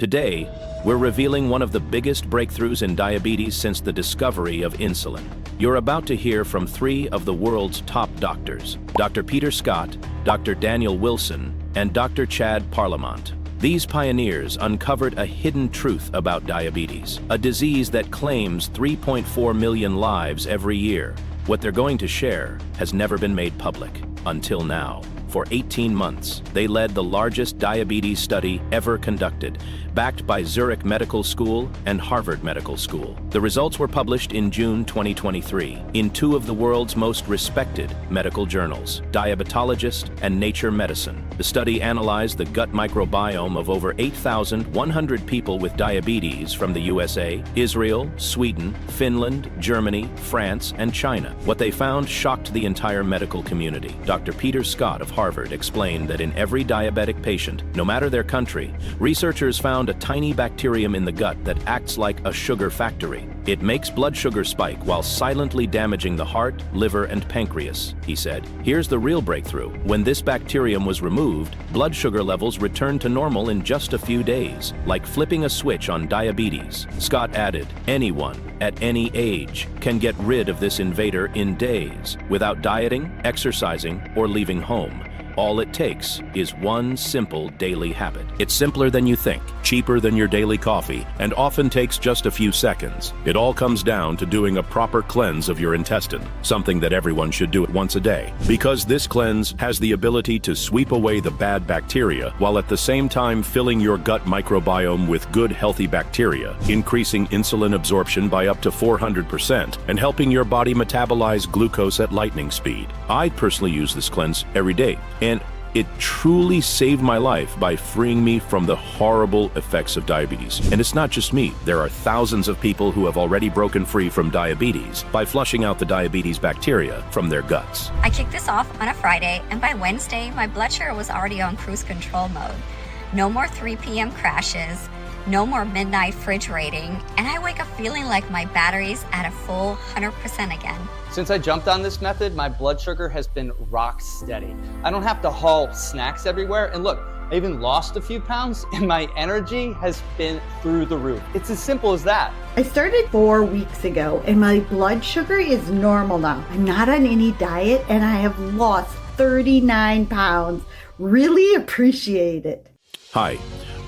Today, we're revealing one of the biggest breakthroughs in diabetes since the discovery of insulin. You're about to hear from three of the world's top doctors, Dr. Peter Scott, Dr. Daniel Willson, and Dr. Chad Parliament. These pioneers uncovered a hidden truth about diabetes, a disease that claims 3.4 million lives every year. What they're going to share has never been made public, until now. For 18 months, they led the largest diabetes study ever conducted, backed by Zurich Medical School and Harvard Medical School. The results were published in June 2023 in two of the world's most respected medical journals, Diabetologist and Nature Medicine. The study analyzed the gut microbiome of over 8,100 people with diabetes from the USA, Israel, Sweden, Finland, Germany, France, and China. What they found shocked the entire medical community. Dr. Peter Scott of Harvard explained that in every diabetic patient, no matter their country, researchers found a tiny bacterium in the gut that acts like a sugar factory. It makes blood sugar spike while silently damaging the heart, liver, and pancreas, he said. Here's the real breakthrough. When this bacterium was removed, blood sugar levels returned to normal in just a few days, like flipping a switch on diabetes. Scott added, anyone, at any age, can get rid of this invader in days, without dieting, exercising, or leaving home. All it takes is one simple daily habit. It's simpler than you think, cheaper than your daily coffee, and often takes just a few seconds. It all comes down to doing a proper cleanse of your intestine, something that everyone should do once a day. Because this cleanse has the ability to sweep away the bad bacteria, while at the same time filling your gut microbiome with good healthy bacteria, increasing insulin absorption by up to 400%, and helping your body metabolize glucose at lightning speed. I personally use this cleanse every day, and it truly saved my life by freeing me from the horrible effects of diabetes. And it's not just me. There are thousands of people who have already broken free from diabetes by flushing out the diabetes bacteria from their guts. I kicked this off on a Friday, and by Wednesday, my blood sugar was already on cruise control mode. No more 3 p.m. crashes, no more midnight fridge rating, and I wake up feeling like my battery's at a full 100% again. Since I jumped on this method, my blood sugar has been rock steady. I don't have to haul snacks everywhere. And look, I even lost a few pounds and my energy has been through the roof. It's as simple as that. I started 4 weeks ago and my blood sugar is normal now. I'm not on any diet and I have lost 39 pounds. Really appreciate it. Hi,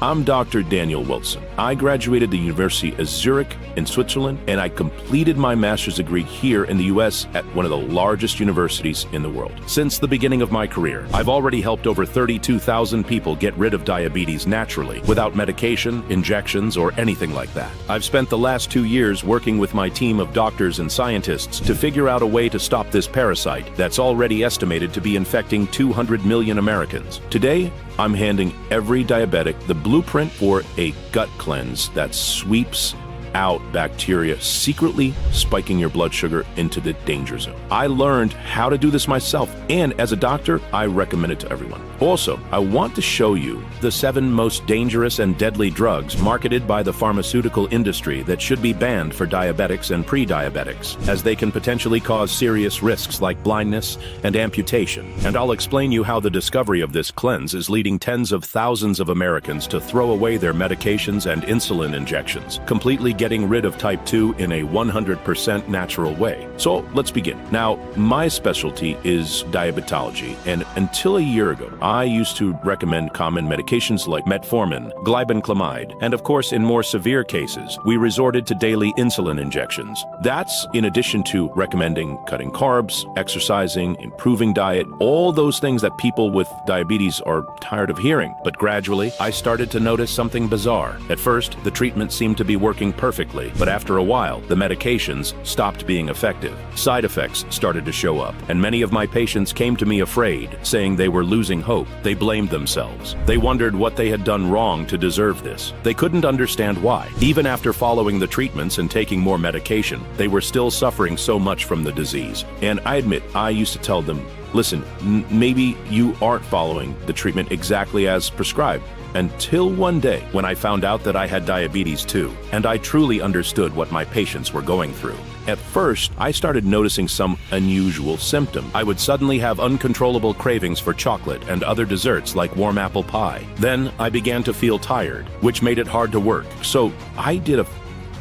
I'm Dr. Daniel Willson. I graduated the University of Zurich in Switzerland, and I completed my master's degree here in the US at one of the largest universities in the world. Since the beginning of my career, I've already helped over 32,000 people get rid of diabetes naturally, without medication, injections, or anything like that. I've spent the last 2 years working with my team of doctors and scientists to figure out a way to stop this parasite that's already estimated to be infecting 200 million Americans. Today, I'm handing every diabetic the blueprint for a gut cleanse that sweeps out bacteria secretly spiking your blood sugar into the danger zone. I learned how to do this myself, and as a doctor, I recommend it to everyone. Also, I want to show you the 7 most dangerous and deadly drugs marketed by the pharmaceutical industry that should be banned for diabetics and pre-diabetics, as they can potentially cause serious risks like blindness and amputation. And I'll explain you how the discovery of this cleanse is leading tens of thousands of Americans to throw away their medications and insulin injections, completely getting rid of type 2 in a 100% natural way. So let's begin. Now, my specialty is diabetology, and until a year ago, I used to recommend common medications like metformin, glibenclamide, and of course, in more severe cases, we resorted to daily insulin injections. That's in addition to recommending cutting carbs, exercising, improving diet, all those things that people with diabetes are tired of hearing. But gradually, I started to notice something bizarre. At first, the treatment seemed to be working perfectly, but after a while, the medications stopped being effective. Side effects started to show up, and many of my patients came to me afraid, saying they were losing hope. They blamed themselves. They wondered what they had done wrong to deserve this. They couldn't understand why. Even after following the treatments and taking more medication, they were still suffering so much from the disease. And I admit, I used to tell them, listen, maybe you aren't following the treatment exactly as prescribed. Until one day when I found out that I had diabetes too, and I truly understood what my patients were going through. At first, I started noticing some unusual symptoms. I would suddenly have uncontrollable cravings for chocolate and other desserts like warm apple pie. Then I began to feel tired, which made it hard to work. So I did a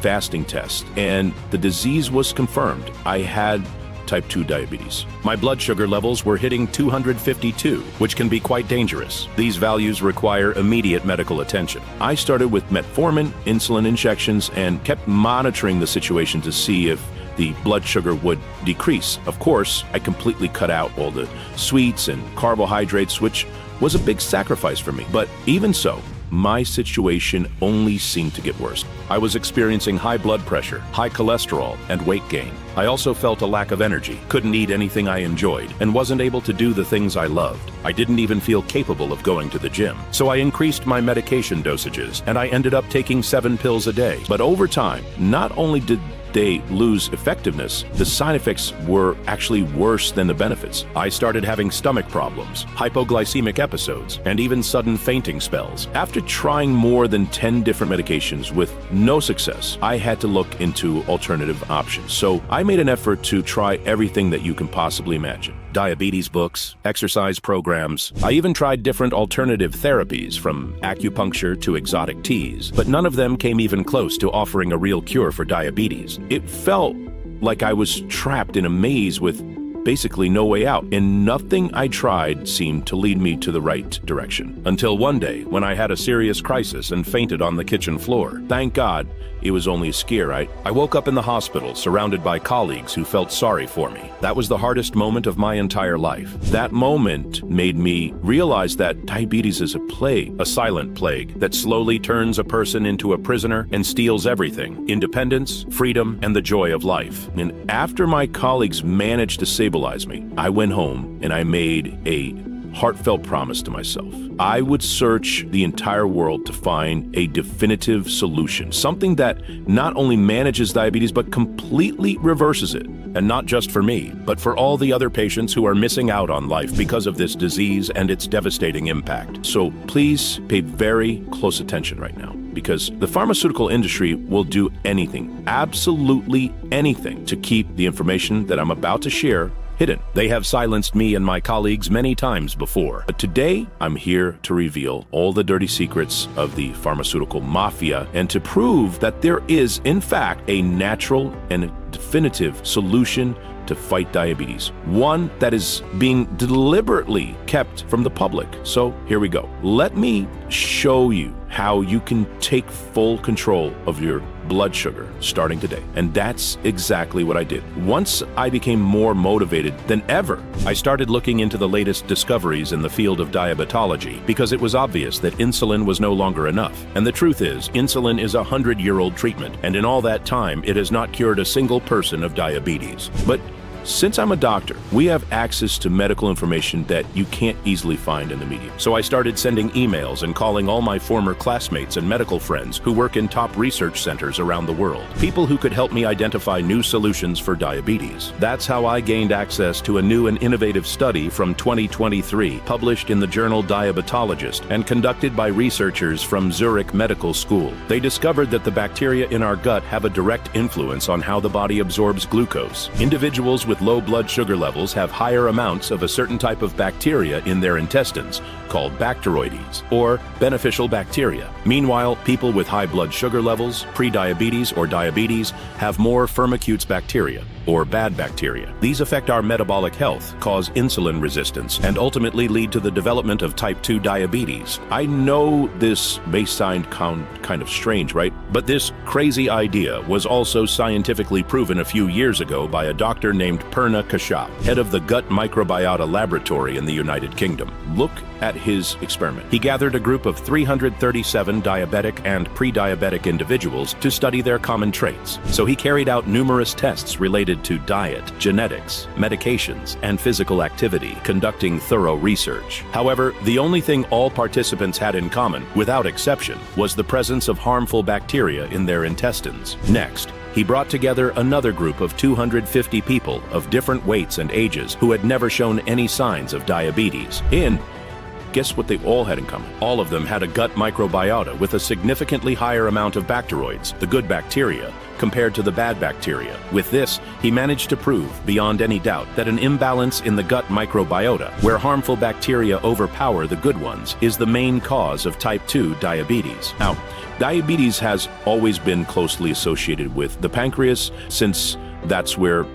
fasting test, and the disease was confirmed. I had type 2 diabetes. My blood sugar levels were hitting 252, which can be quite dangerous. These values require immediate medical attention. I started with metformin, insulin injections, and kept monitoring the situation to see if the blood sugar would decrease. Of course, I completely cut out all the sweets and carbohydrates, which was a big sacrifice for me. But even so, my situation only seemed to get worse. I was experiencing high blood pressure, high cholesterol, and weight gain. I also felt a lack of energy, couldn't eat anything I enjoyed, and wasn't able to do the things I loved. I didn't even feel capable of going to the gym. So I increased my medication dosages, and I ended up taking 7 pills a day. But over time, not only did they lose effectiveness, the side effects were actually worse than the benefits. I started having stomach problems, hypoglycemic episodes, and even sudden fainting spells. After trying more than 10 different medications with no success, I had to look into alternative options. So I made an effort to try everything that you can possibly imagine. Diabetes books, exercise programs. I even tried different alternative therapies, from acupuncture to exotic teas, but none of them came even close to offering a real cure for diabetes. It felt like I was trapped in a maze with basically no way out, and nothing I tried seemed to lead me to the right direction. Until one day, when I had a serious crisis and fainted on the kitchen floor. Thank God, it was only a scare. I woke up in the hospital, surrounded by colleagues who felt sorry for me. That was the hardest moment of my entire life. That moment made me realize that diabetes is a plague, a silent plague, that slowly turns a person into a prisoner and steals everything: independence, freedom, and the joy of life. And after my colleagues managed to stabilize me, I went home and I made a heartfelt promise to myself. I would search the entire world to find a definitive solution, something that not only manages diabetes but completely reverses it. And not just for me, but for all the other patients who are missing out on life because of this disease and its devastating impact. So please pay very close attention right now, because the pharmaceutical industry will do anything, absolutely anything, to keep the information that I'm about to share hidden. They have silenced me and my colleagues many times before. But today, I'm here to reveal all the dirty secrets of the pharmaceutical mafia and to prove that there is, in fact, a natural and definitive solution to fight diabetes, one that is being deliberately kept from the public. So here we go. Let me show you how you can take full control of your blood sugar starting today. And that's exactly what I did. Once I became more motivated than ever, I started looking into the latest discoveries in the field of diabetology, because it was obvious that insulin was no longer enough. And the truth is, insulin is a 100-year-old treatment, and in all that time, it has not cured a single person of diabetes. But since I'm a doctor, we have access to medical information that you can't easily find in the media. So I started sending emails and calling all my former classmates and medical friends who work in top research centers around the world, people who could help me identify new solutions for diabetes. That's how I gained access to a new and innovative study from 2023, published in the journal Diabetologist and conducted by researchers from Zurich Medical School. They discovered that the bacteria in our gut have a direct influence on how the body absorbs glucose. Individuals with low blood sugar levels have higher amounts of a certain type of bacteria in their intestines, called Bacteroides, or beneficial bacteria. Meanwhile, people with high blood sugar levels, prediabetes or diabetes, have more Firmicutes bacteria, or bad bacteria. These affect our metabolic health, cause insulin resistance, and ultimately lead to the development of type 2 diabetes. I know this may sound kind of strange, right? But this crazy idea was also scientifically proven a few years ago by a doctor named Purna Kashyap, head of the Gut Microbiota Laboratory in the United Kingdom. Look at his experiment. He gathered a group of 337 diabetic and pre-diabetic individuals to study their common traits. So he carried out numerous tests related to diet, genetics, medications, and physical activity, conducting thorough research. However, the only thing all participants had in common, without exception, was the presence of harmful bacteria in their intestines. Next, he brought together another group of 250 people of different weights and ages who had never shown any signs of diabetes. In guess what they all had in common? All of them had a gut microbiota with a significantly higher amount of bacteroids, the good bacteria, compared to the bad bacteria. With this, he managed to prove, beyond any doubt, that an imbalance in the gut microbiota, where harmful bacteria overpower the good ones, is the main cause of type 2 diabetes. Now, diabetes has always been closely associated with the pancreas, since that's where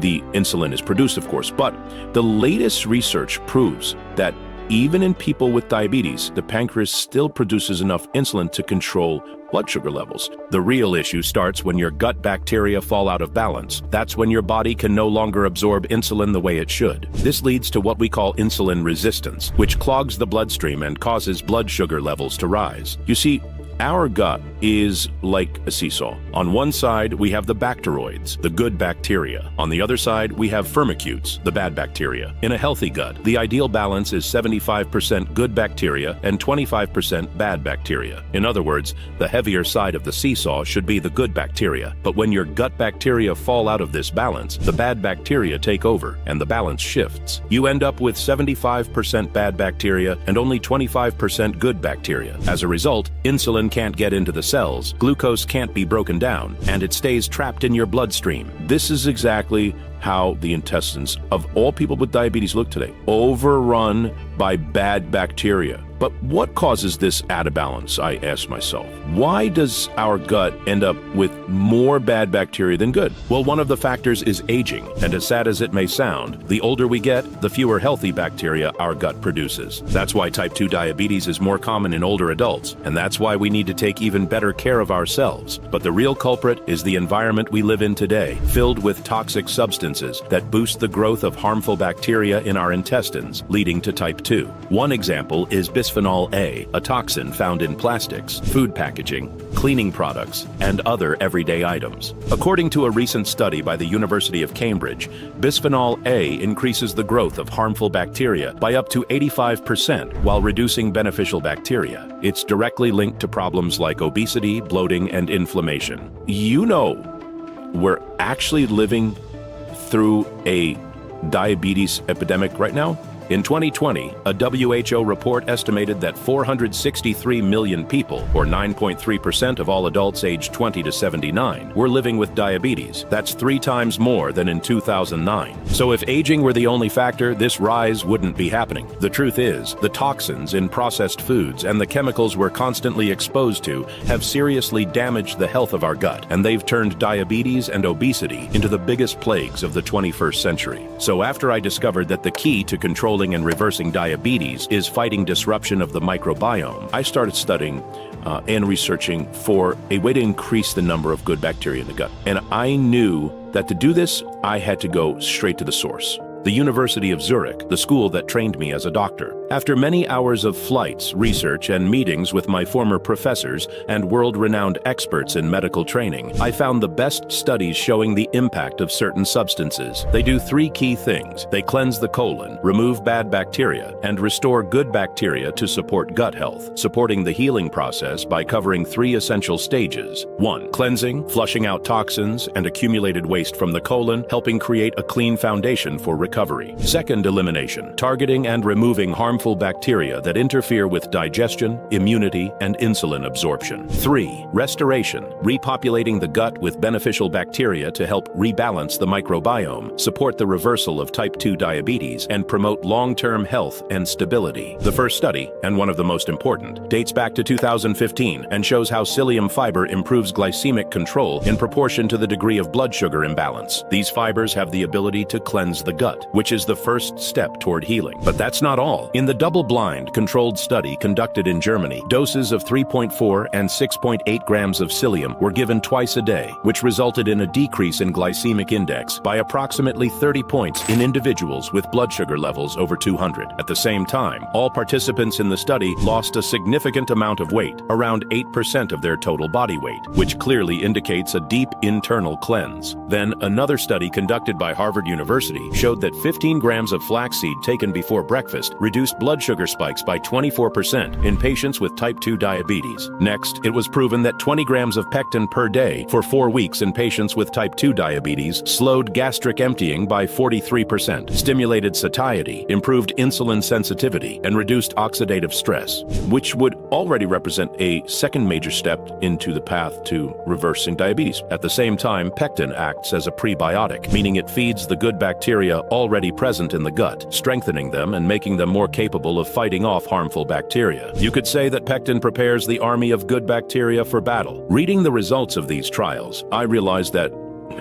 the insulin is produced, of course. But the latest research proves that even in people with diabetes, the pancreas still produces enough insulin to control blood sugar levels. The real issue starts when your gut bacteria fall out of balance. That's when your body can no longer absorb insulin the way it should. This leads to what we call insulin resistance, which clogs the bloodstream and causes blood sugar levels to rise. You see, our gut is like a seesaw. On one side, we have the bacteroids, the good bacteria. On the other side, we have firmicutes, the bad bacteria. In a healthy gut, the ideal balance is 75% good bacteria and 25% bad bacteria. In other words, the heavier side of the seesaw should be the good bacteria. But when your gut bacteria fall out of this balance, the bad bacteria take over and the balance shifts. You end up with 75% bad bacteria and only 25% good bacteria. As a result, insulin can't get into the cells, glucose can't be broken down, and it stays trapped in your bloodstream. This is exactly how the intestines of all people with diabetes look today, overrun by bad bacteria. But what causes this out of balance, I ask myself? Why does our gut end up with more bad bacteria than good? Well, one of the factors is aging, and as sad as it may sound, the older we get, the fewer healthy bacteria our gut produces. That's why type 2 diabetes is more common in older adults, and that's why we need to take even better care of ourselves. But the real culprit is the environment we live in today, filled with toxic substances that boost the growth of harmful bacteria in our intestines, leading to type 2. One example is bisphenol A, a toxin found in plastics, food packaging, cleaning products, and other everyday items. According to a recent study by the University of Cambridge, bisphenol A increases the growth of harmful bacteria by up to 85% while reducing beneficial bacteria. It's directly linked to problems like obesity, bloating, and inflammation. You know, we're actually living through a diabetes epidemic right now. In 2020, a WHO report estimated that 463 million people, or 9.3% of all adults aged 20 to 79, were living with diabetes. That's 3 times more than in 2009. So if aging were the only factor, this rise wouldn't be happening. The truth is, the toxins in processed foods and the chemicals we're constantly exposed to have seriously damaged the health of our gut, and they've turned diabetes and obesity into the biggest plagues of the 21st century. So after I discovered that the key to controlling and reversing diabetes is fighting disruption of the microbiome, I started studying and researching for a way to increase the number of good bacteria in the gut. And I knew that to do this, I had to go straight to the source. The University of Zurich, the school that trained me as a doctor. After many hours of flights, research, and meetings with my former professors and world-renowned experts in medical training, I found the best studies showing the impact of certain substances. They do 3 key things. They cleanse the colon, remove bad bacteria, and restore good bacteria to support gut health, supporting the healing process by covering 3 essential stages. 1. Cleansing, flushing out toxins and accumulated waste from the colon, helping create a clean foundation for recovery. 2nd, elimination, targeting and removing harmful bacteria that interfere with digestion, immunity, and insulin absorption. 3. Restoration, repopulating the gut with beneficial bacteria to help rebalance the microbiome, support the reversal of type 2 diabetes, and promote long-term health and stability. The first study, and one of the most important, dates back to 2015 and shows how psyllium fiber improves glycemic control in proportion to the degree of blood sugar imbalance. These fibers have the ability to cleanse the gut, which is the first step toward healing. But that's not all. In the double-blind, controlled study conducted in Germany, doses of 3.4 and 6.8 grams of psyllium were given twice a day, which resulted in a decrease in glycemic index by approximately 30 points in individuals with blood sugar levels over 200. At the same time, all participants in the study lost a significant amount of weight, around 8% of their total body weight, which clearly indicates a deep internal cleanse. Then, another study conducted by Harvard University showed that 15 grams of flaxseed taken before breakfast reduced reduced blood sugar spikes by 24% in patients with type 2 diabetes. Next, it was proven that 20 grams of pectin per day for 4 weeks in patients with type 2 diabetes slowed gastric emptying by 43%, stimulated satiety, improved insulin sensitivity, and reduced oxidative stress, which would already represent a second major step into the path to reversing diabetes. At the same time, pectin acts as a prebiotic, meaning it feeds the good bacteria already present in the gut, strengthening them and making them more capable of fighting off harmful bacteria. You could say that pectin prepares the army of good bacteria for battle. Reading the results of these trials, I realized that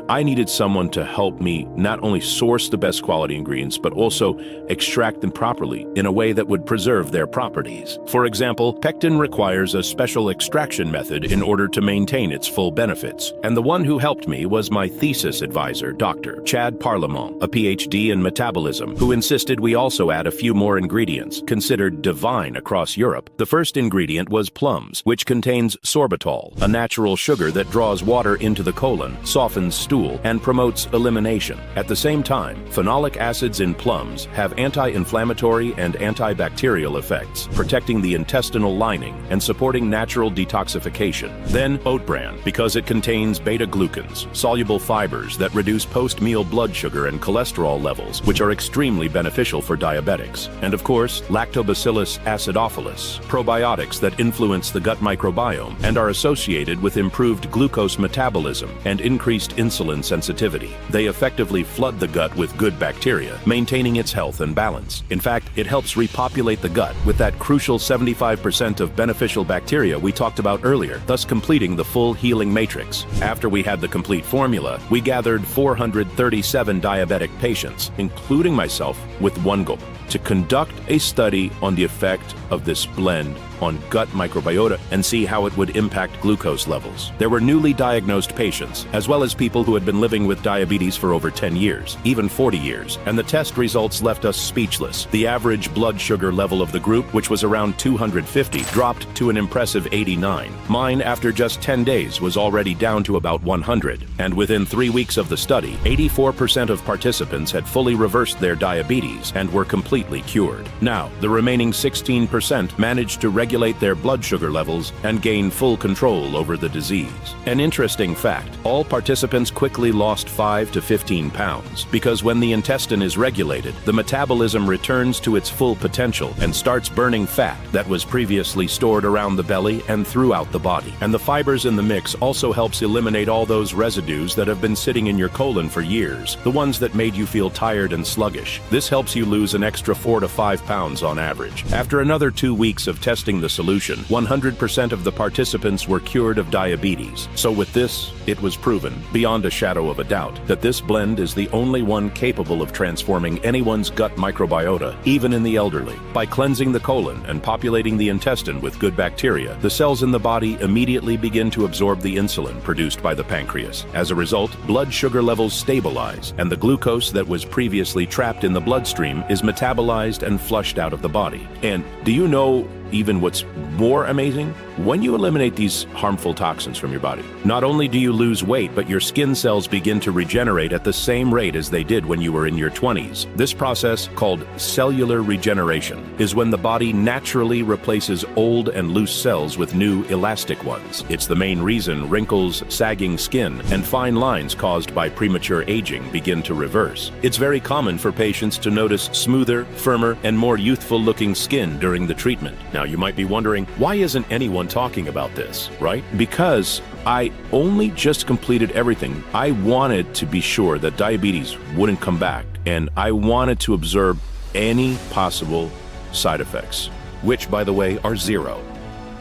I needed someone to help me not only source the best quality ingredients, but also extract them properly in a way that would preserve their properties. For example, pectin requires a special extraction method in order to maintain its full benefits. And the one who helped me was my thesis advisor, Dr. Chad Parlement, a PhD in metabolism, who insisted we also add a few more ingredients, considered divine across Europe. The first ingredient was plums, which contains sorbitol, a natural sugar that draws water into the colon, softens stool, and promotes elimination. At the same time, phenolic acids in plums have anti-inflammatory and antibacterial effects, protecting the intestinal lining and supporting natural detoxification. Then oat bran, because it contains beta-glucans, soluble fibers that reduce post-meal blood sugar and cholesterol levels, which are extremely beneficial for diabetics. And of course, Lactobacillus acidophilus, probiotics that influence the gut microbiome and are associated with improved glucose metabolism and increased insulin sensitivity. They effectively flood the gut with good bacteria, maintaining its health and balance. In fact, it helps repopulate the gut with that crucial 75% of beneficial bacteria we talked about earlier, thus completing the full healing matrix. After we had the complete formula, we gathered 437 diabetic patients, including myself, with one goal: to conduct a study on the effect of this blend on gut microbiota and see how it would impact glucose levels. There were newly diagnosed patients, as well as people who had been living with diabetes for over 10 years, even 40 years, and the test results left us speechless. The average blood sugar level of the group, which was around 250, dropped to an impressive 89. Mine, after just 10 days, was already down to about 100, and within 3 weeks of the study, 84% of participants had fully reversed their diabetes and were completely cured. Now, the remaining 16% managed to regulate their blood sugar levels and gain full control over the disease. An interesting fact, all participants quickly lost 5 to 15 pounds because when the intestine is regulated, the metabolism returns to its full potential and starts burning fat that was previously stored around the belly and throughout the body. And the fibers in the mix also helps eliminate all those residues that have been sitting in your colon for years, the ones that made you feel tired and sluggish. This helps you lose an extra 4 to 5 pounds on average. After another 2 weeks of testing the solution, 100% of the participants were cured of diabetes. So with this, it was proven, beyond a shadow of a doubt, that this blend is the only one capable of transforming anyone's gut microbiota, even in the elderly. By cleansing the colon and populating the intestine with good bacteria, the cells in the body immediately begin to absorb the insulin produced by the pancreas. As a result, blood sugar levels stabilize, and the glucose that was previously trapped in the bloodstream is metabolized and flushed out of the body. And do you know even what's more amazing? When you eliminate these harmful toxins from your body, not only do you lose weight, but your skin cells begin to regenerate at the same rate as they did when you were in your 20s. This process, called cellular regeneration, is when the body naturally replaces old and loose cells with new elastic ones. It's the main reason wrinkles, sagging skin, and fine lines caused by premature aging begin to reverse. It's very common for patients to notice smoother, firmer, and more youthful-looking skin during the treatment. Now, you might be wondering, why isn't anyone talking about this, right? Because I only just completed everything. I wanted to be sure that diabetes wouldn't come back, and I wanted to observe any possible side effects, which, by the way, are zero.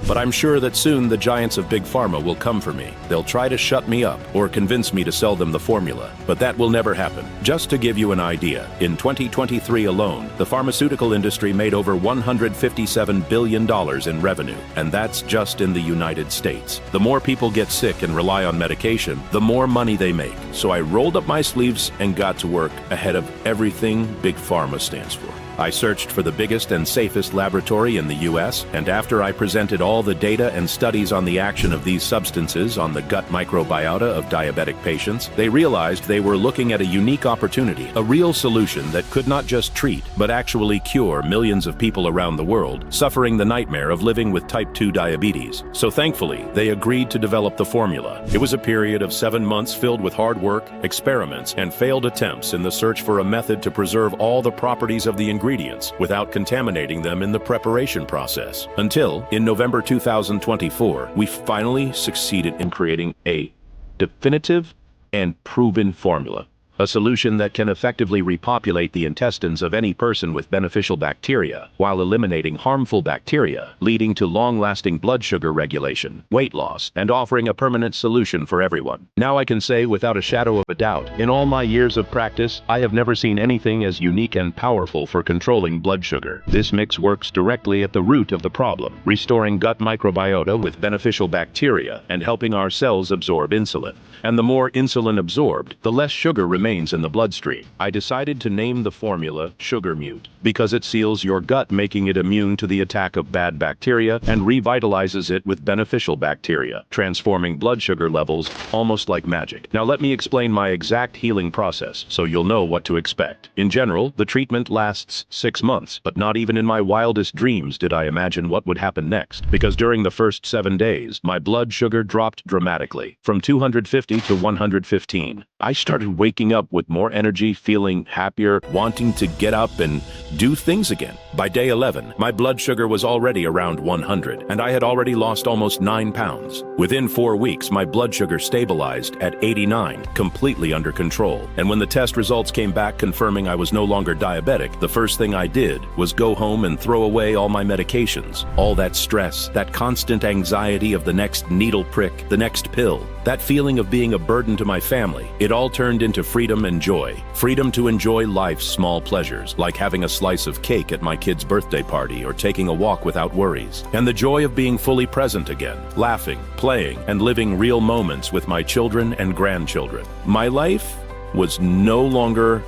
But I'm sure that soon the giants of Big Pharma will come for me. They'll try to shut me up or convince me to sell them the formula, but that will never happen. Just to give you an idea, in 2023 alone, the pharmaceutical industry made over $157 billion in revenue, and that's just in the United States. The more people get sick and rely on medication, the more money they make. So I rolled up my sleeves and got to work ahead of everything Big Pharma stands for. I searched for the biggest and safest laboratory in the US, and after I presented all the data and studies on the action of these substances on the gut microbiota of diabetic patients, they realized they were looking at a unique opportunity, a real solution that could not just treat, but actually cure millions of people around the world suffering the nightmare of living with type 2 diabetes. So thankfully, they agreed to develop the formula. It was a period of 7 months filled with hard work, experiments, and failed attempts in the search for a method to preserve all the properties of the ingredients without contaminating them in the preparation process. Until, in November 2024, we finally succeeded in creating a definitive and proven formula. A solution that can effectively repopulate the intestines of any person with beneficial bacteria while eliminating harmful bacteria, leading to long-lasting blood sugar regulation, weight loss, and offering a permanent solution for everyone. Now I can say without a shadow of a doubt, in all my years of practice, I have never seen anything as unique and powerful for controlling blood sugar. This mix works directly at the root of the problem, restoring gut microbiota with beneficial bacteria and helping our cells absorb insulin. And the more insulin absorbed, the less sugar remains in the bloodstream. I decided to name the formula SugarMute because it seals your gut, making it immune to the attack of bad bacteria and revitalizes it with beneficial bacteria, transforming blood sugar levels almost like magic. Now let me explain my exact healing process so you'll know what to expect. In general, the treatment lasts 6 months, but not even in my wildest dreams did I imagine what would happen next, because during the first 7 days, my blood sugar dropped dramatically, from 250 to 115. I started waking up with more energy, feeling happier, wanting to get up and do things again. By day 11, my blood sugar was already around 100, and I had already lost almost 9 pounds. Within 4 weeks, my blood sugar stabilized at 89, completely under control. And when the test results came back confirming I was no longer diabetic, the first thing I did was go home and throw away all my medications. All that stress, that constant anxiety of the next needle prick, the next pill, that feeling of being a burden to my family, it all turned into freedom and joy. Freedom to enjoy life's small pleasures, like having a slice of cake at my kid's birthday party or taking a walk without worries. And the joy of being fully present again, laughing, playing, and living real moments with my children and grandchildren. My life was no longer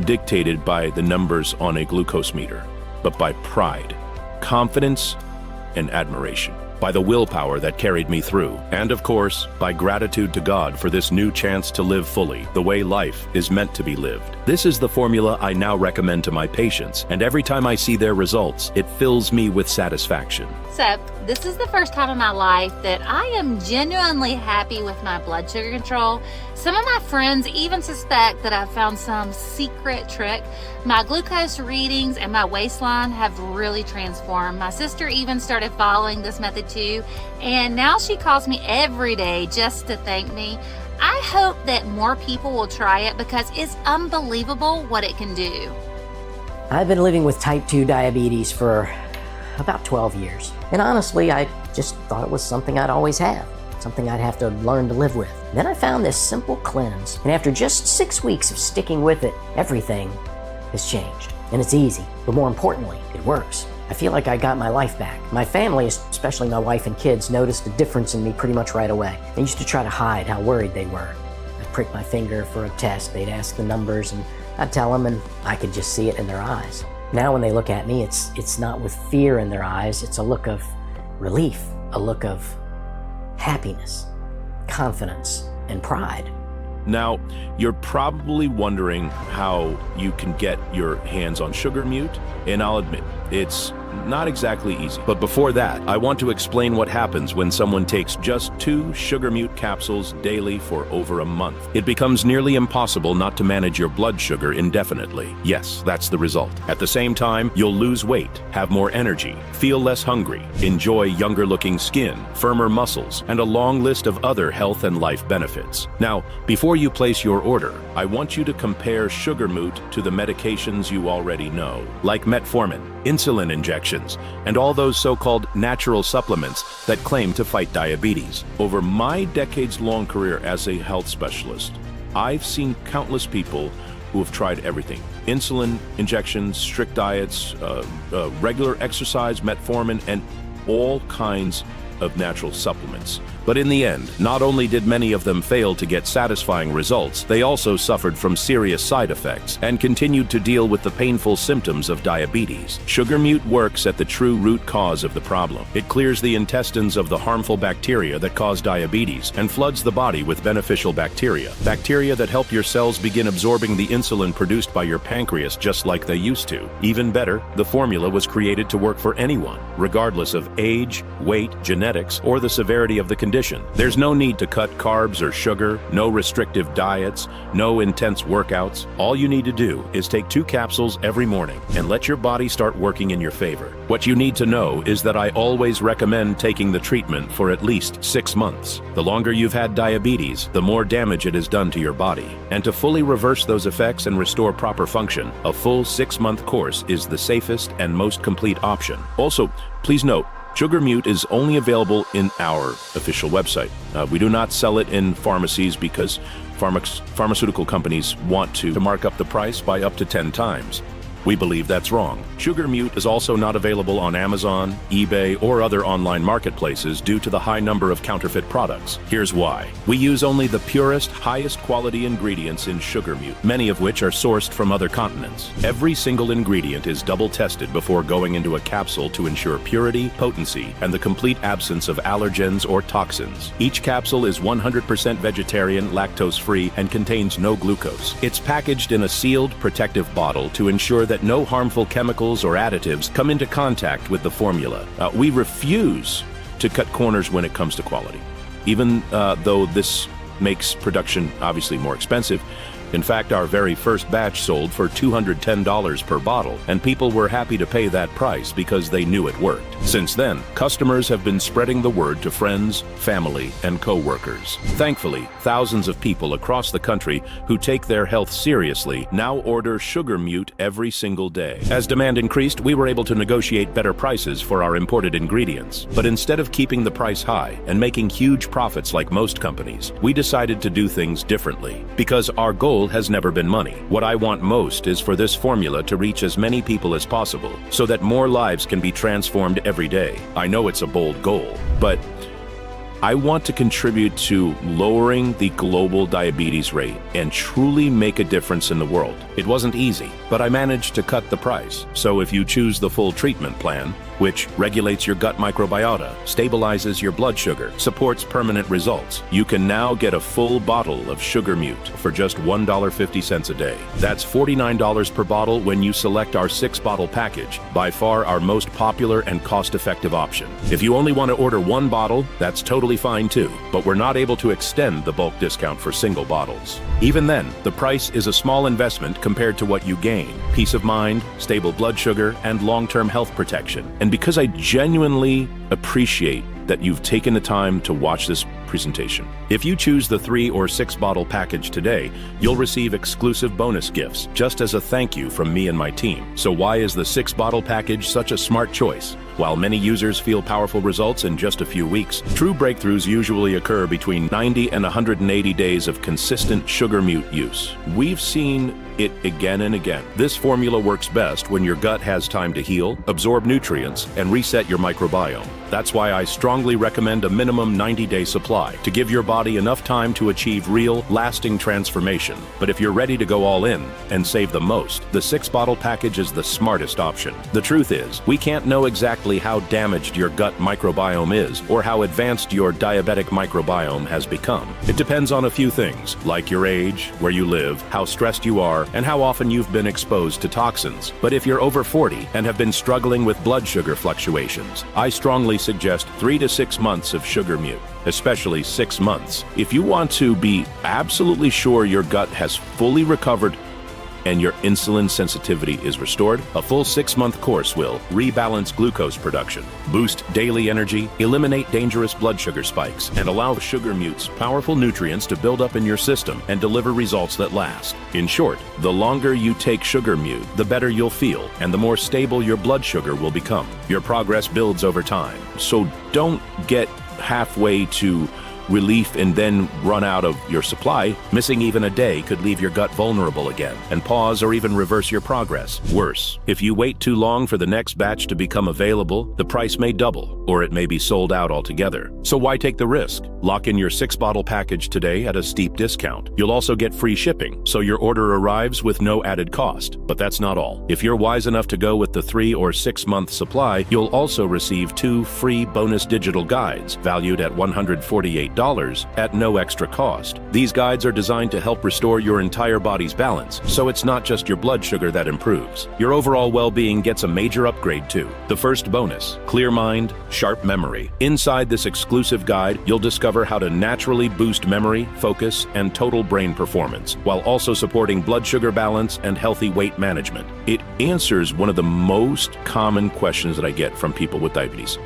dictated by the numbers on a glucose meter, but by pride, confidence, and admiration. By the willpower that carried me through, and of course, by gratitude to God for this new chance to live fully, the way life is meant to be lived. This is the formula I now recommend to my patients, and every time I see their results, it fills me with satisfaction. So, this is the first time in my life that I am genuinely happy with my blood sugar control. Some of my friends even suspect that I found some secret trick. My glucose readings and my waistline have really transformed. My sister even started following this method too, and now she calls me every day just to thank me. I hope that more people will try it because it's unbelievable what it can do. I've been living with type 2 diabetes for about 12 years. And honestly, I just thought it was something I'd always have, something I'd have to learn to live with. Then I found this simple cleanse, and after just 6 weeks of sticking with it, everything has changed. And it's easy, but more importantly, it works. I feel like I got my life back. My family, especially my wife and kids, noticed a difference in me pretty much right away. They used to try to hide how worried they were. I'd prick my finger for a test, they'd ask the numbers, and I'd tell them, and I could just see it in their eyes. Now when they look at me, it's not with fear in their eyes, it's a look of relief, a look of happiness, confidence, and pride. Now, you're probably wondering how you can get your hands on SugarMute, and I'll admit, it's not exactly easy. But before that, I want to explain what happens when someone takes just 2 SugarMute capsules daily for over a month. It becomes nearly impossible not to manage your blood sugar indefinitely. Yes, that's the result. At the same time, you'll lose weight, have more energy, feel less hungry, enjoy younger-looking skin, firmer muscles, and a long list of other health and life benefits. Now, before you place your order, I want you to compare SugarMute to the medications you already know, like metformin, insulin injections, and all those so-called natural supplements that claim to fight diabetes. Over my decades-long career as a health specialist, I've seen countless people who have tried everything. Insulin injections, strict diets, regular exercise, metformin, and all kinds of natural supplements. But in the end, not only did many of them fail to get satisfying results, they also suffered from serious side effects and continued to deal with the painful symptoms of diabetes. SugarMute works at the true root cause of the problem. It clears the intestines of the harmful bacteria that cause diabetes and floods the body with beneficial bacteria that help your cells begin absorbing the insulin produced by your pancreas just like they used to. Even better, the formula was created to work for anyone, regardless of age, weight, genetics, or the severity of the condition. There's no need to cut carbs or sugar, no restrictive diets, no intense workouts. All you need to do is take 2 capsules every morning and let your body start working in your favor. What you need to know is that I always recommend taking the treatment for at least 6 months. The longer you've had diabetes, the more damage it has done to your body. And to fully reverse those effects and restore proper function, a full 6-month course is the safest and most complete option. Also, please note, SugarMute is only available in our official website. We do not sell it in pharmacies because pharmaceutical companies want to mark up the price by up to 10 times. We believe that's wrong. SugarMute is also not available on Amazon, eBay, or other online marketplaces due to the high number of counterfeit products. Here's why. We use only the purest, highest quality ingredients in SugarMute, many of which are sourced from other continents. Every single ingredient is double tested before going into a capsule to ensure purity, potency, and the complete absence of allergens or toxins. Each capsule is 100% vegetarian, lactose-free, and contains no glucose. It's packaged in a sealed, protective bottle to ensure that no harmful chemicals or additives come into contact with the formula. We refuse to cut corners when it comes to quality, even though this makes production obviously more expensive. In fact, our very first batch sold for $210 per bottle, and people were happy to pay that price because they knew it worked. Since then, customers have been spreading the word to friends, family, and co-workers. Thankfully, thousands of people across the country who take their health seriously now order SugarMute every single day. As demand increased, we were able to negotiate better prices for our imported ingredients. But instead of keeping the price high and making huge profits like most companies, we decided to do things differently. Because our goal has never been money. What I want most is for this formula to reach as many people as possible so that more lives can be transformed every day. I know it's a bold goal, but I want to contribute to lowering the global diabetes rate and truly make a difference in the world. It wasn't easy, but I managed to cut the price. So if you choose the full treatment plan, which regulates your gut microbiota, stabilizes your blood sugar, supports permanent results, you can now get a full bottle of SugarMute for just $1.50 a day. That's $49 per bottle when you select our 6-bottle package, by far our most popular and cost-effective option. If you only want to order 1 bottle, that's totally fine too, but we're not able to extend the bulk discount for single bottles. Even then, the price is a small investment compared to what you gain: peace of mind, stable blood sugar, and long-term health protection. And because I genuinely appreciate that you've taken the time to watch this presentation. If you choose the 3 or 6 bottle package today, you'll receive exclusive bonus gifts just as a thank you from me and my team. So why is the 6 bottle package such a smart choice? While many users feel powerful results in just a few weeks, true breakthroughs usually occur between 90 and 180 days of consistent SugarMute use. We've seen it again and again. This formula works best when your gut has time to heal, absorb nutrients, and reset your microbiome. That's why I strongly recommend a minimum 90-day supply to give your body enough time to achieve real, lasting transformation. But if you're ready to go all in and save the most, the 6-bottle package is the smartest option. The truth is, we can't know exactly how damaged your gut microbiome is or how advanced your diabetic microbiome has become. It depends on a few things, like your age, where you live, how stressed you are, and how often you've been exposed to toxins. But if you're over 40 and have been struggling with blood sugar fluctuations, I strongly suggest 3 to 6 months of SugarMute, especially 6 months. If you want to be absolutely sure your gut has fully recovered and your insulin sensitivity is restored, a full 6-month course will rebalance glucose production, boost daily energy, eliminate dangerous blood sugar spikes, and allow SugarMute's powerful nutrients to build up in your system and deliver results that last. In short, the longer you take SugarMute, the better you'll feel and the more stable your blood sugar will become. Your progress builds over time, so don't get halfway to relief and then run out of your supply, missing even a day could leave your gut vulnerable again and pause or even reverse your progress. Worse, if you wait too long for the next batch to become available, the price may double, or it may be sold out altogether. So why take the risk? Lock in your 6-bottle package today at a steep discount. You'll also get free shipping, so your order arrives with no added cost. But that's not all. If you're wise enough to go with the 3 or 6 month supply, you'll also receive 2 free bonus digital guides, valued at $148 at no extra cost. These guides are designed to help restore your entire body's balance, so it's not just your blood sugar that improves. Your overall well-being gets a major upgrade too. The first bonus, clear mind, sharp memory. Inside this exclusive guide, you'll discover how to naturally boost memory, focus, and total brain performance, while also supporting blood sugar balance and healthy weight management. It answers one of the most common questions that I get from people with diabetes.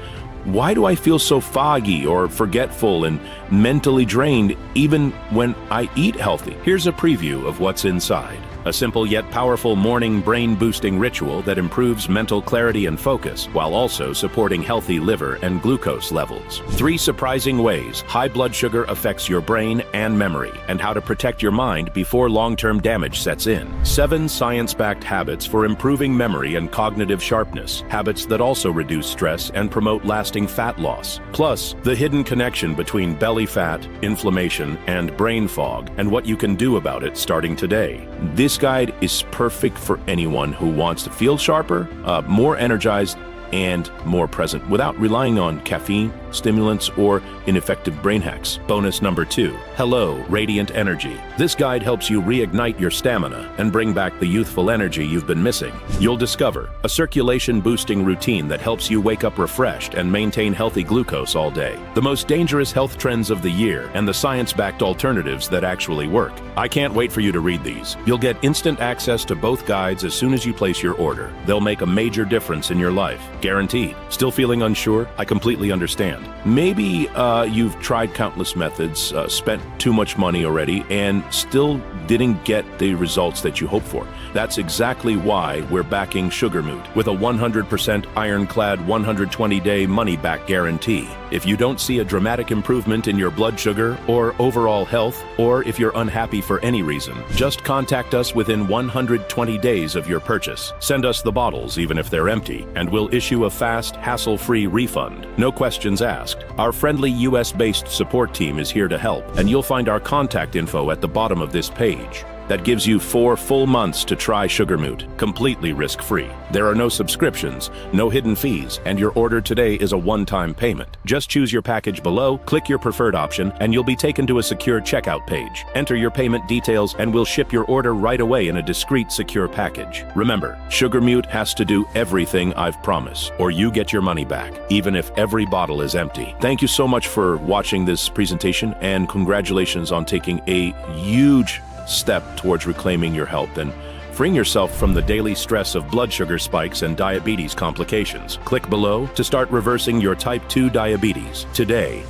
Why do I feel so foggy or forgetful and mentally drained even when I eat healthy? Here's a preview of what's inside. A simple yet powerful morning brain-boosting ritual that improves mental clarity and focus while also supporting healthy liver and glucose levels. 3 surprising ways high blood sugar affects your brain and memory, and how to protect your mind before long-term damage sets in. 7 science-backed habits for improving memory and cognitive sharpness, habits that also reduce stress and promote lasting fat loss. Plus, the hidden connection between belly fat, inflammation, and brain fog, and what you can do about it starting today. This guide is perfect for anyone who wants to feel sharper, more energized, and more present without relying on caffeine, stimulants, or ineffective brain hacks. Bonus number 2, Hello, Radiant Energy. This guide helps you reignite your stamina and bring back the youthful energy you've been missing. You'll discover a circulation-boosting routine that helps you wake up refreshed and maintain healthy glucose all day. The most dangerous health trends of the year and the science-backed alternatives that actually work. I can't wait for you to read these. You'll get instant access to both guides as soon as you place your order. They'll make a major difference in your life. Guaranteed. Still feeling unsure? I completely understand. Maybe you've tried countless methods, spent too much money already, and still didn't get the results that you hoped for. That's exactly why we're backing SugarMute with a 100% ironclad 120-day money-back guarantee. If you don't see a dramatic improvement in your blood sugar or overall health, or if you're unhappy for any reason, just contact us within 120 days of your purchase. Send us the bottles, even if they're empty, and we'll issue a fast, hassle-free refund. No questions asked. Our friendly US-based support team is here to help, and you'll find our contact info at the bottom of this page. That gives you 4 full months to try SugarMute, completely risk-free. There are no subscriptions, no hidden fees, and your order today is a one-time payment. Just choose your package below, click your preferred option, and you'll be taken to a secure checkout page. Enter your payment details, and we'll ship your order right away in a discreet, secure package. Remember, SugarMute has to do everything I've promised, or you get your money back, even if every bottle is empty. Thank you so much for watching this presentation, and congratulations on taking a huge step towards reclaiming your health and freeing yourself from the daily stress of blood sugar spikes and diabetes complications. Click below to start reversing your type 2 diabetes today.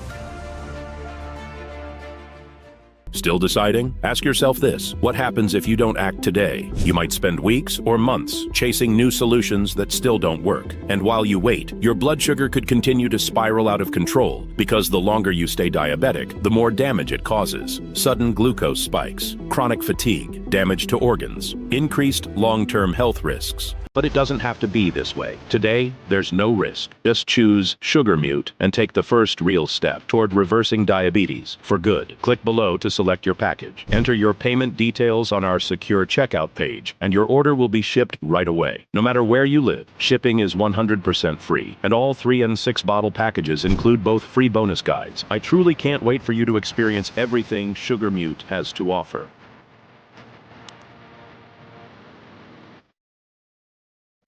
Still deciding? Ask yourself this: what happens if you don't act today? You might spend weeks or months chasing new solutions that still don't work. And while you wait, your blood sugar could continue to spiral out of control, because the longer you stay diabetic, the more damage it causes. Sudden glucose spikes, chronic fatigue, damage to organs, increased long-term health risks. But it doesn't have to be this way. Today, there's no risk. Just choose SugarMute and take the first real step toward reversing diabetes for good. Click below to select your package. Enter your payment details on our secure checkout page, and your order will be shipped right away. No matter where you live, shipping is 100% free, and all 3 and 6 bottle packages include both free bonus guides. I truly can't wait for you to experience everything SugarMute has to offer.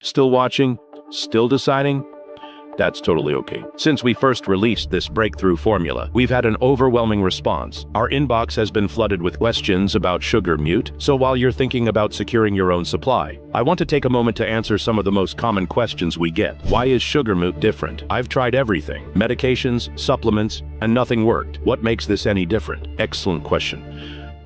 Still watching? Still deciding? That's totally okay. Since we first released this breakthrough formula, we've had an overwhelming response. Our inbox has been flooded with questions about SugarMute, so while you're thinking about securing your own supply, I want to take a moment to answer some of the most common questions we get. Why is SugarMute different? I've tried everything: medications, supplements, and nothing worked. What makes this any different? Excellent question.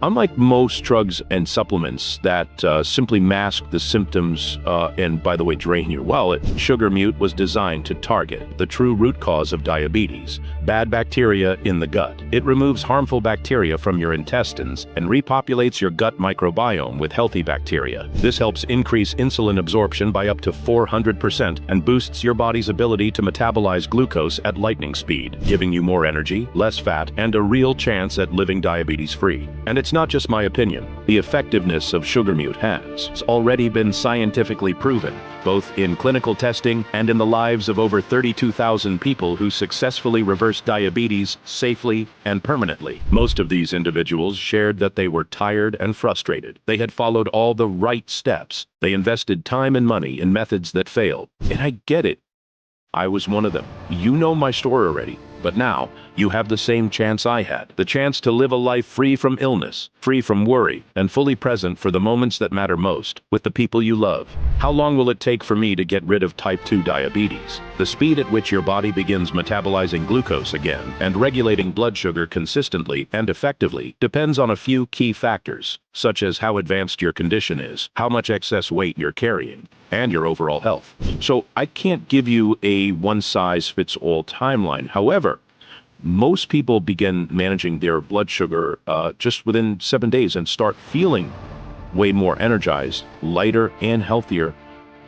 Unlike most drugs and supplements that simply mask the symptoms and, by the way, drain your wallet, SugarMute was designed to target the true root cause of diabetes: bad bacteria in the gut. It removes harmful bacteria from your intestines and repopulates your gut microbiome with healthy bacteria. This helps increase insulin absorption by up to 400% and boosts your body's ability to metabolize glucose at lightning speed, giving you more energy, less fat, and a real chance at living diabetes-free. And it's not just my opinion. The effectiveness of SugarMute has already been scientifically proven, both in clinical testing and in the lives of over 32,000 people who successfully reversed diabetes safely and permanently. Most of these individuals shared that they were tired and frustrated. They had followed all the right steps. They invested time and money in methods that failed. And I get it. I was one of them. You know my story already. But now, you have the same chance I had. The chance to live a life free from illness, free from worry, and fully present for the moments that matter most, with the people you love. How long will it take for me to get rid of type 2 diabetes? The speed at which your body begins metabolizing glucose again and regulating blood sugar consistently and effectively depends on a few key factors, such as how advanced your condition is, how much excess weight you're carrying, and your overall health. So I can't give you a one-size-fits-all timeline. However, most people begin managing their blood sugar just within 7 days and start feeling way more energized, lighter, and healthier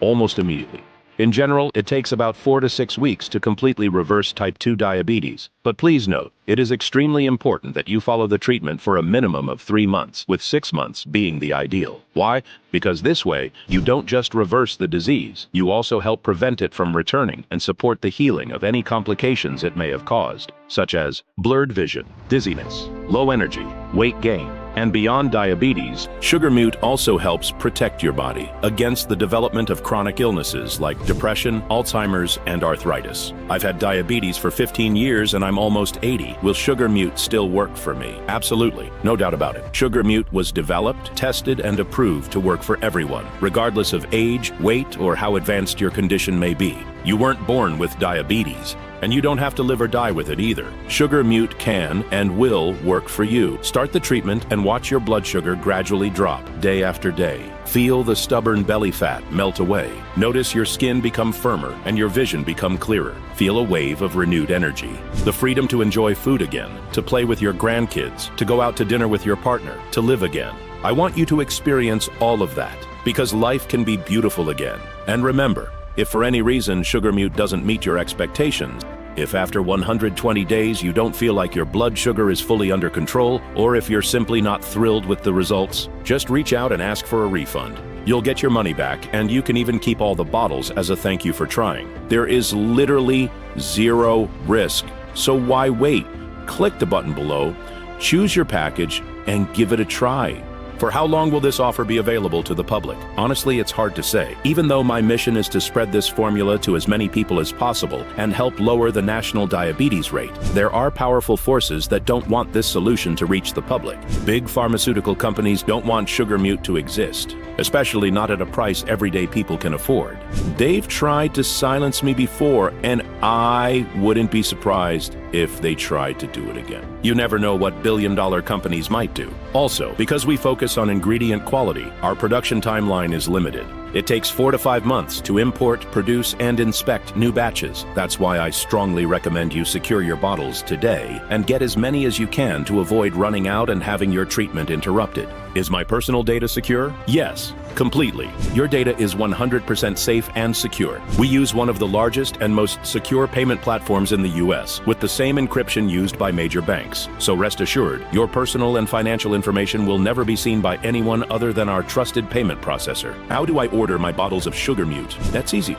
almost immediately. In general, it takes about 4 to 6 weeks to completely reverse type 2 diabetes. But please note, it is extremely important that you follow the treatment for a minimum of 3 months, with 6 months being the ideal. Why? Because this way, you don't just reverse the disease, you also help prevent it from returning and support the healing of any complications it may have caused, such as blurred vision, dizziness, low energy, weight gain, and beyond diabetes. SugarMute also helps protect your body against the development of chronic illnesses like depression, Alzheimer's, and arthritis. I've had diabetes for 15 years and I'm almost 80. Will SugarMute still work for me? Absolutely, no doubt about it. SugarMute was developed, tested, and approved to work for everyone, regardless of age, weight, or how advanced your condition may be. You weren't born with diabetes, and you don't have to live or die with it either. SugarMute can and will work for you. Start the treatment and watch your blood sugar gradually drop day after day. Feel the stubborn belly fat melt away. Notice your skin become firmer and your vision become clearer. Feel a wave of renewed energy. The freedom to enjoy food again, to play with your grandkids, to go out to dinner with your partner, to live again. I want you to experience all of that, because life can be beautiful again. And remember, if for any reason SugarMute doesn't meet your expectations, if after 120 days you don't feel like your blood sugar is fully under control, or if you're simply not thrilled with the results, just reach out and ask for a refund. You'll get your money back, and you can even keep all the bottles as a thank you for trying. There is literally zero risk, so why wait? Click the button below, choose your package, and give it a try. For how long will this offer be available to the public? Honestly, it's hard to say. Even though my mission is to spread this formula to as many people as possible and help lower the national diabetes rate, there are powerful forces that don't want this solution to reach the public. Big pharmaceutical companies don't want SugarMute to exist, especially not at a price everyday people can afford. They've tried to silence me before, and I wouldn't be surprised if they tried to do it again. You never know what billion-dollar companies might do. Also, because we focus on ingredient quality, our production timeline is limited. It takes 4 to 5 months to import, produce, and inspect new batches. That's why I strongly recommend you secure your bottles today and get as many as you can to avoid running out and having your treatment interrupted. Is my personal data secure? Yes, completely. Your data is 100% safe and secure. We use one of the largest and most secure payment platforms in the US, with the same encryption used by major banks. So rest assured, your personal and financial information will never be seen by anyone other than our trusted payment processor. How do I order my bottles of SugarMute? That's easy.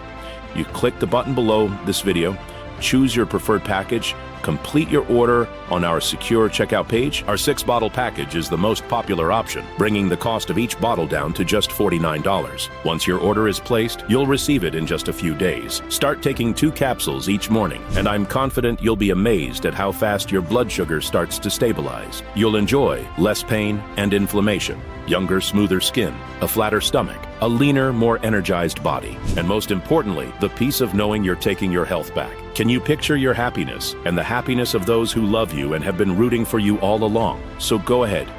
You click the button below this video, choose your preferred package, complete your order on our secure checkout page. Our 6-bottle package is the most popular option, bringing the cost of each bottle down to just $49. Once your order is placed, you'll receive it in just a few days. Start taking 2 capsules each morning, and I'm confident you'll be amazed at how fast your blood sugar starts to stabilize. You'll enjoy less pain and inflammation, younger, smoother skin, a flatter stomach, a leaner, more energized body, and most importantly, the peace of knowing you're taking your health back. Can you picture your happiness and the happiness of those who love you and have been rooting for you all along? So go ahead,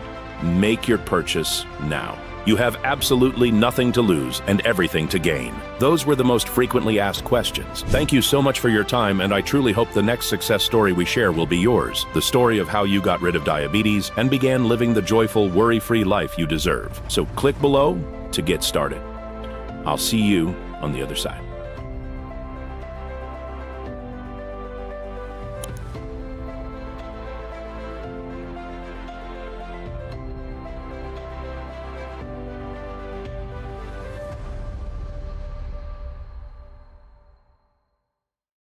Make your purchase now. You have absolutely nothing to lose and everything to gain. Those were the most frequently asked questions. Thank you so much for your time, and I truly hope the next success story we share will be yours. The story of how you got rid of diabetes and began living the joyful, worry-free life you deserve. So click below to get started. I'll see you on the other side.